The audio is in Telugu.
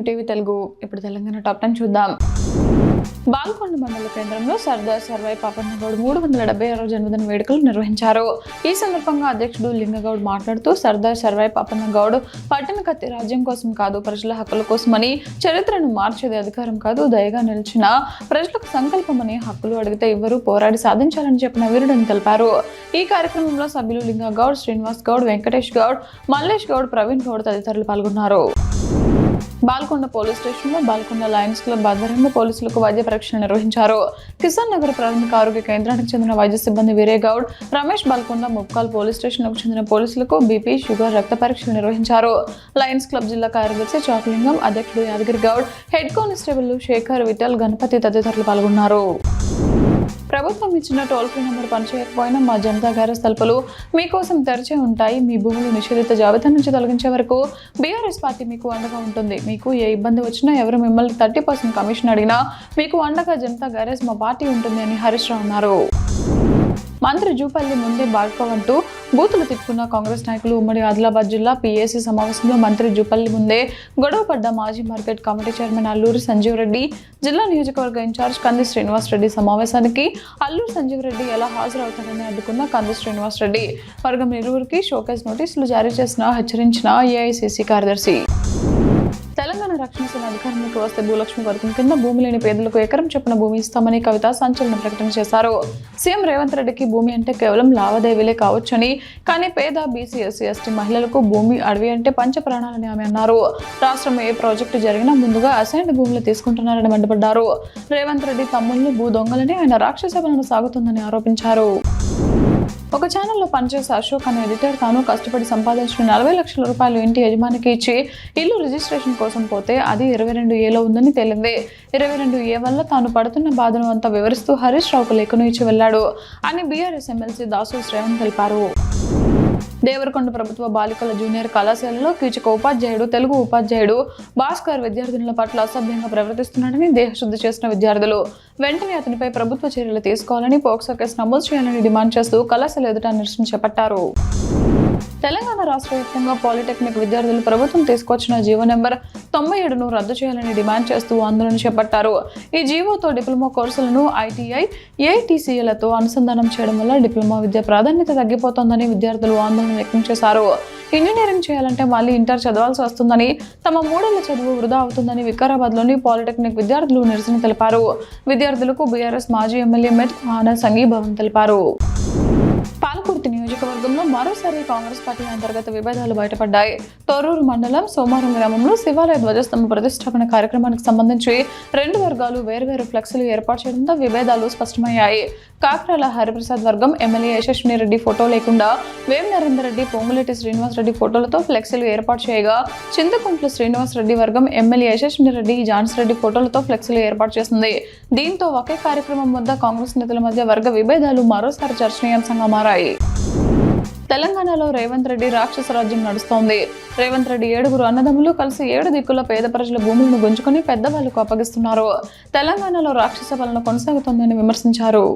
టీవీ తెలుగు. ఇప్పుడు తెలంగాణ టాప్ 10 చూద్దాం. బాల్కొండ మండల కేంద్రంలో సర్దార్ సర్వాయి పాపన్న గౌడ్ 376వ జన్మదిన వేడుకలు నిర్వహించారు. ఈ సందర్భంగా అధ్యక్షుడు లింగగౌడ్ మాట్లాడుతూ సర్దార్ సర్వాయి పాపన్న గౌడ్ పట్టిన కత్తి రాజ్యం కోసం కాదు, ప్రజల హక్కుల కోసమని, చరిత్రను మార్చేది అధికారం కాదు, దయగా నిలిచిన ప్రజలకు సంకల్పమని, హక్కులు అడిగితే ఇవ్వరు, పోరాడి సాధించాలని చెప్పిన వీరుడని తెలిపారు. ఈ కార్యక్రమంలో సభ్యులు లింగగౌడ్, శ్రీనివాస్ గౌడ్, వెంకటేష్ గౌడ్, మల్లేష్ గౌడ్, ప్రవీణ్ గౌడ్ తదితరులు పాల్గొన్నారు. బాల్కొండ పోలీస్ స్టేషన్లో బాల్కొండ లయన్స్ క్లబ్ ఆధ్వర్యంలో పోలీసులకు వైద్య పరీక్షలు నిర్వహించారు. కిసాన్ నగర్ ప్రాథమిక ఆరోగ్య కేంద్రానికి చెందిన వైద్య సిబ్బంది వీరేగౌడ్, రమేష్ బాల్కొండ ముప్కాల్ పోలీస్ స్టేషన్కు చెందిన పోలీసులకు బీపీ, షుగర్, రక్త పరీక్షలు నిర్వహించారు. లయన్స్ క్లబ్ జిల్లా కార్యదర్శి చాకులింగం, అధ్యక్షుడు యాదగిరి గౌడ్, హెడ్ కానిస్టేబుల్ శేఖర్, విఠల్, గణపతి తదితరులు పాల్గొన్నారు. ప్రభుత్వం ఇచ్చిన టోల్ ఫ్రీ నెంబర్ పనిచేయకపోయినా మా జనతా గ్యారేజ్ తలుపులు మీకోసం తెరిచే ఉంటాయి. మీ భూములు నిషేధిత జాబితా నుంచి తొలగించే వరకు బీఆర్ఎస్ పార్టీ మీకు అండగా ఉంటుంది. మీకు ఏ ఇబ్బంది వచ్చినా, ఎవరు మిమ్మల్ని 30% కమిషన్ అడిగినా మీకు అండగా జనతా గ్యారేజ్ మా పార్టీ ఉంటుంది అని హరీష్ రావు అన్నారు. మంత్రి జూపల్లి ముందే బాడుకోవంటూ బూతులు తిప్పుకున్న కాంగ్రెస్ నాయకులు ఉమ్మడి ఆదిలాబాద్ జిల్లా పీఏసీ సమావేశంలో మంత్రి జూపల్లి ముందే గొడవపడ్డ మాజీ market committee chairman Alluri Sanjeev Reddy, జిల్లా నియోజకవర్గ ఇన్ఛార్జ్ కంది శ్రీనివాస్ రెడ్డి సమావేశానికి అల్లూరి సంజీవ్ రెడ్డి ఎలా హాజరవుతారని అడ్డుకున్న కంది శ్రీనివాస్ రెడ్డి వర్గం ఇరువురికి షోకేస్ నోటీసులు జారీ చేసిన హెచ్చరించిన ఏఐసీసీ కార్యదర్శి. తెలంగాణ రక్షణ సేన అధికారంలోకి వస్తే భూలక్ష్మి పథకం కింద భూమి లేని పేదలకు ఎకరం చొప్పున భూమి ఇస్తామని కవిత సంచలన ప్రకటన చేశారు. సీఎం రేవంత్ రెడ్డికి భూమి అంటే కేవలం లావాదేవీలే కావచ్చని, కానీ పేద బీసీ, ఎస్సీ, ఎస్టీ మహిళలకు భూమి, అడవి అంటే పంచ ప్రాణాలని ఆమె అన్నారు. రాష్ట్రం ఏ ప్రాజెక్టు జరిగినా ముందుగా అసైన్డ్ భూములు తీసుకుంటున్నారని మండిపడ్డారు. రేవంత్ రెడ్డి తమ్ముళ్లు భూ దొంగలని, ఆయన రాక్షస పాలన సాగుతుందని ఆరోపించారు. ఒక ఛానల్లో పనిచేసే అశోక్ అనే ఎడిటర్ తాను కష్టపడి సంపాదించిన 40 లక్షల రూపాయలు ఇంటి యజమానికి ఇచ్చి ఇల్లు రిజిస్ట్రేషన్ కోసం పోతే అది 22A ఉందని తేలింది. 22A వల్ల తాను పడుతున్న బాధను అంతా వివరిస్తూ హరీష్ రావుకు లేఖను ఇచ్చి వెళ్లాడు అని బీఆర్ఎస్ ఎమ్మెల్సీ దాసు శ్రేవణ్ తెలిపారు. దేవరకొండ ప్రభుత్వ బాలికల జూనియర్ కళాశాలలో కీచక ఉపాధ్యాయుడు, తెలుగు ఉపాధ్యాయుడు భాస్కర్ విద్యార్థినుల పట్ల అసభ్యంగా ప్రవర్తిస్తున్నాడని దేహశుద్ధి చేసిన విద్యార్థులు వెంటనే అతనిపై ప్రభుత్వ చర్యలు తీసుకోవాలని, పోక్సో కేసు నమోదు చేయాలని డిమాండ్ చేస్తూ కళాశాల ఎదుట నిరసన చేపట్టారు. తెలంగాణ రాష్ట్ర వ్యాప్తంగా పాలిటెక్నిక్ విద్యార్థులు ప్రభుత్వం తీసుకొచ్చిన జీవో నెంబర్ 97ను రద్దు చేయాలని డిమాండ్ చేస్తూ ఆందోళన చేపట్టారు. ఈ జీవోతో డిప్లొమా కోర్సులను ఐటీఐ, ఏఐటీసీలతో అనుసంధానం చేయడం వల్ల డిప్లొమా విద్య ప్రాధాన్యత తగ్గిపోతోందని విద్యార్థులు ఆందోళన వ్యక్తం చేశారు. ఇంజనీరింగ్ చేయాలంటే మళ్ళీ ఇంటర్ చదవాల్సి వస్తుందని, తమ 3 ఏళ్ల చదువు వృధా అవుతుందని వికారాబాద్లోని పాలిటెక్నిక్ విద్యార్థులు నిరసన తెలిపారు. విద్యార్థులకు బీఆర్ఎస్ మాజీ ఎమ్మెల్యే మెతుకు ఆనంద్ సంఘీభావం తెలిపారు. పాలకుర్తి నియోజకవర్గంలో మరోసారి కాంగ్రెస్ పార్టీ అంతర్గత విభేదాలు బయటపడ్డాయి. తొర్రూరు మండలం సోమారం గ్రామంలో శివాలయ ధ్వజస్తంభ ప్రతిష్టాపన కార్యక్రమానికి సంబంధించి 2 వర్గాలు వేర్వేరు ఫ్లెక్సీలు ఏర్పాటు చేయడంతో విభేదాలు స్పష్టమయ్యాయి. కాకరాల హరిప్రసాద్ వర్గం ఎమ్మెల్యే యశస్విని రెడ్డి ఫోటో లేకుండా వేం నరేందర్ రెడ్డి, పొంగులేటి శ్రీనివాస్ రెడ్డి ఫోటోలతో ఫ్లెక్సీలు ఏర్పాటు చేయగా, చింతకుంట్ల శ్రీనివాస్ రెడ్డి వర్గం ఎమ్మెల్యే యశస్విని రెడ్డి, జాన్స్ రెడ్డి ఫోటోలతో ఫ్లెక్సీలు ఏర్పాటు చేసింది. దీంతో ఒకే కార్యక్రమం వద్ద కాంగ్రెస్ నేతల మధ్య వర్గ విభేదాలు మరోసారి చర్చనీయాంశంగా మారాయి. తెలంగాణలో రేవంత్ రెడ్డి రాక్షస రాజ్యం నడుస్తోంది. రేవంత్ రెడ్డి 7 అన్నదమ్ములు కలిసి 7 దిక్కుల పేద ప్రజల భూములను గుంజుకుని పెద్దవాళ్లకు అప్పగిస్తున్నారు. తెలంగాణలో రాక్షస పాలన కొనసాగుతోందని విమర్శించారు.